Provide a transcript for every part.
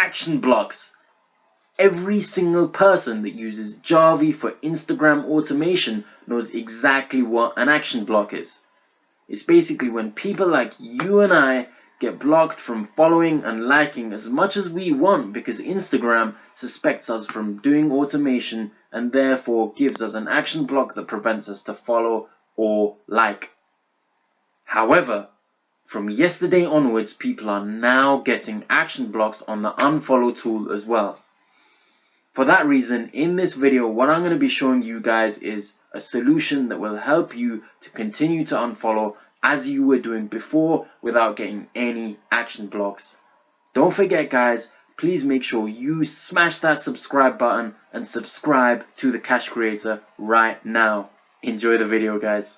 action blocks. Every single person that uses Jarvee for Instagram automation knows exactly what an action block is. It's basically when people like you and I get blocked from following and liking as much as we want because Instagram suspects us from doing automation and therefore gives us an action block that prevents us to follow or like. However, from yesterday onwards, people are now getting action blocks on the Unfollow tool as well. For that reason, in this video, what I'm going to be showing you guys is a solution that will help you to continue to unfollow as you were doing before without getting any action blocks. Don't forget, guys, please make sure you smash that subscribe button and subscribe to the Cash Kreator right now. Enjoy the video, guys.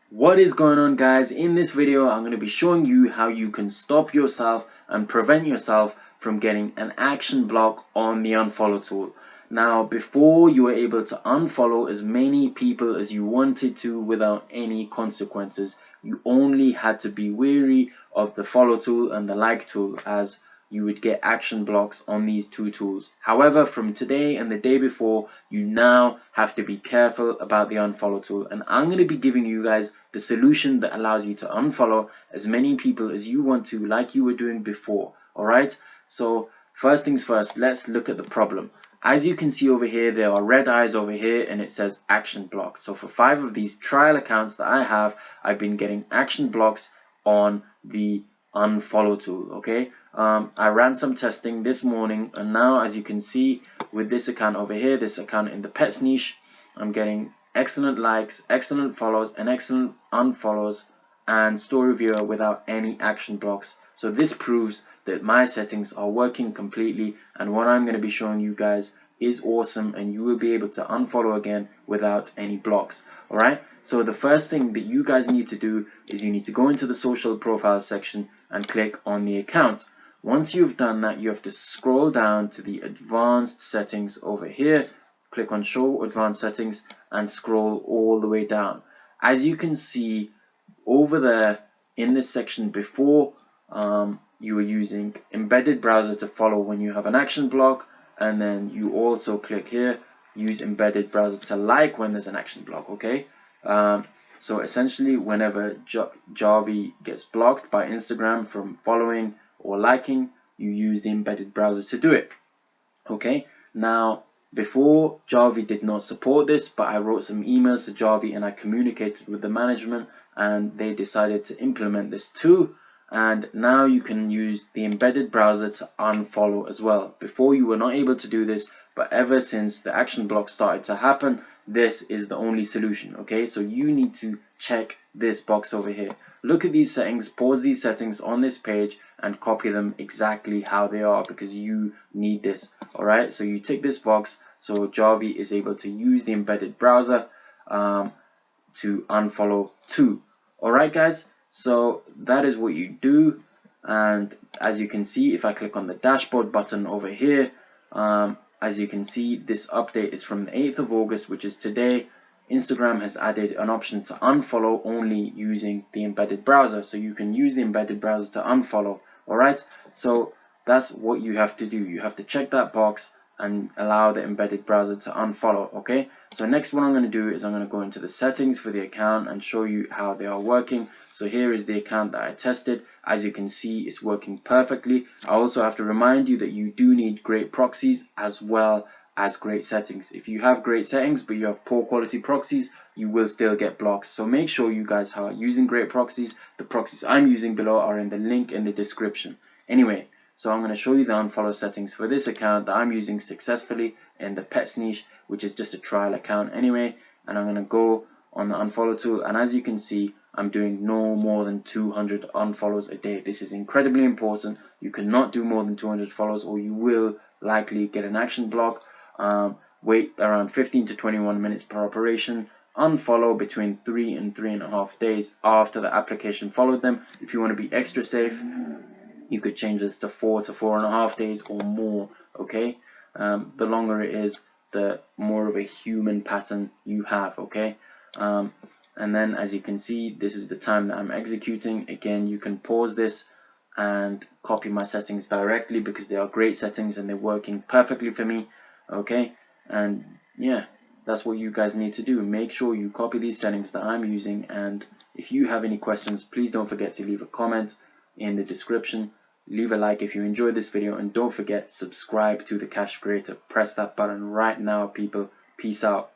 What is going on, guys? In this video, I'm going to be showing you how you can stop yourself and prevent yourself from getting an action block on the Unfollow tool. Now, before you were able to unfollow as many people as you wanted to without any consequences. You only had to be wary of the follow tool and the like tool, as you would get action blocks on these two tools. However, from today and the day before, you now have to be careful about the Unfollow tool, and I'm going to be giving you guys the solution that allows you to unfollow as many people as you want to, like you were doing before. Alright, so first things first, let's look at the problem. As you can see over here, there are red eyes over here and it says action blocked. So for 5 of these trial accounts that I have, I've been getting action blocks on the Unfollow tool. Okay, I ran some testing this morning, and now as you can see with this account over here, this account in the pets niche, I'm getting excellent likes, excellent follows, and excellent unfollows and story viewer without any action blocks. So this proves that my settings are working completely, and what I'm going to be showing you guys is awesome, and you will be able to unfollow again without any blocks. Alright, so the first thing that you guys need to do is you need to go into the social profiles section and click on the account. Once you've done that, you have to scroll down to the advanced settings over here, click on show advanced settings and scroll all the way down. As you can see over there in this section before, you were using embedded browser to follow when you have an action block, and then you also click here, use embedded browser to like when there's an action block. Okay, so essentially whenever Jarvee gets blocked by Instagram from following or liking, you use the embedded browser to do it. Okay, now before, Jarvee did not support this, but I wrote some emails to Jarvee and I communicated with the management and they decided to implement this too. And now you can use the embedded browser to unfollow as well. Before, you were not able to do this, but ever since the action block started to happen, this is the only solution. Okay, so you need to check this box over here. Look at these settings, pause these settings on this page and copy them exactly how they are, because you need this. Alright, so you tick this box so Jarvee is able to use the embedded browser to unfollow too. Alright, guys, so that is what you do. And as you can see, if I click on the dashboard button over here, as you can see, this update is from the 8th of August, which is today. Instagram has added an option to unfollow only using the embedded browser, so you can use the embedded browser to unfollow. Alright, so that's what you have to do. You have to check that box and allow the embedded browser to unfollow. Okay, so next what I'm going to do is I'm going to go into the settings for the account and show you how they are working. So here is the account that I tested. As you can see, it's working perfectly. I also have to remind you that you do need great proxies as well as great settings. If you have great settings but you have poor quality proxies, you will still get blocks. So make sure you guys are using great proxies. The proxies I'm using below are in the link in the description. Anyway, so I'm going to show you the unfollow settings for this account that I'm using successfully in the pets niche, which is just a trial account anyway. And I'm going to go on the unfollow tool, and as you can see, I'm doing no more than 200 unfollows a day. This is incredibly important. You cannot do more than 200 follows or you will likely get an action block. Wait around 15 to 21 minutes per operation. Unfollow between 3 and 3.5 days after the application followed them. If you want to be extra safe, you could change this to 4 to 4.5 days or more. Okay, the longer it is, the more of a human pattern you have. Okay, and then as you can see, this is the time that I'm executing. Again, you can pause this and copy my settings directly because they are great settings and they're working perfectly for me. Okay, and yeah, that's what you guys need to do. Make sure you copy these settings that I'm using, and if you have any questions, please don't forget to leave a comment in the description. Leave a like if you enjoyed this video, and don't forget, subscribe to the Cash Kreator. Press that button right now, people. Peace out.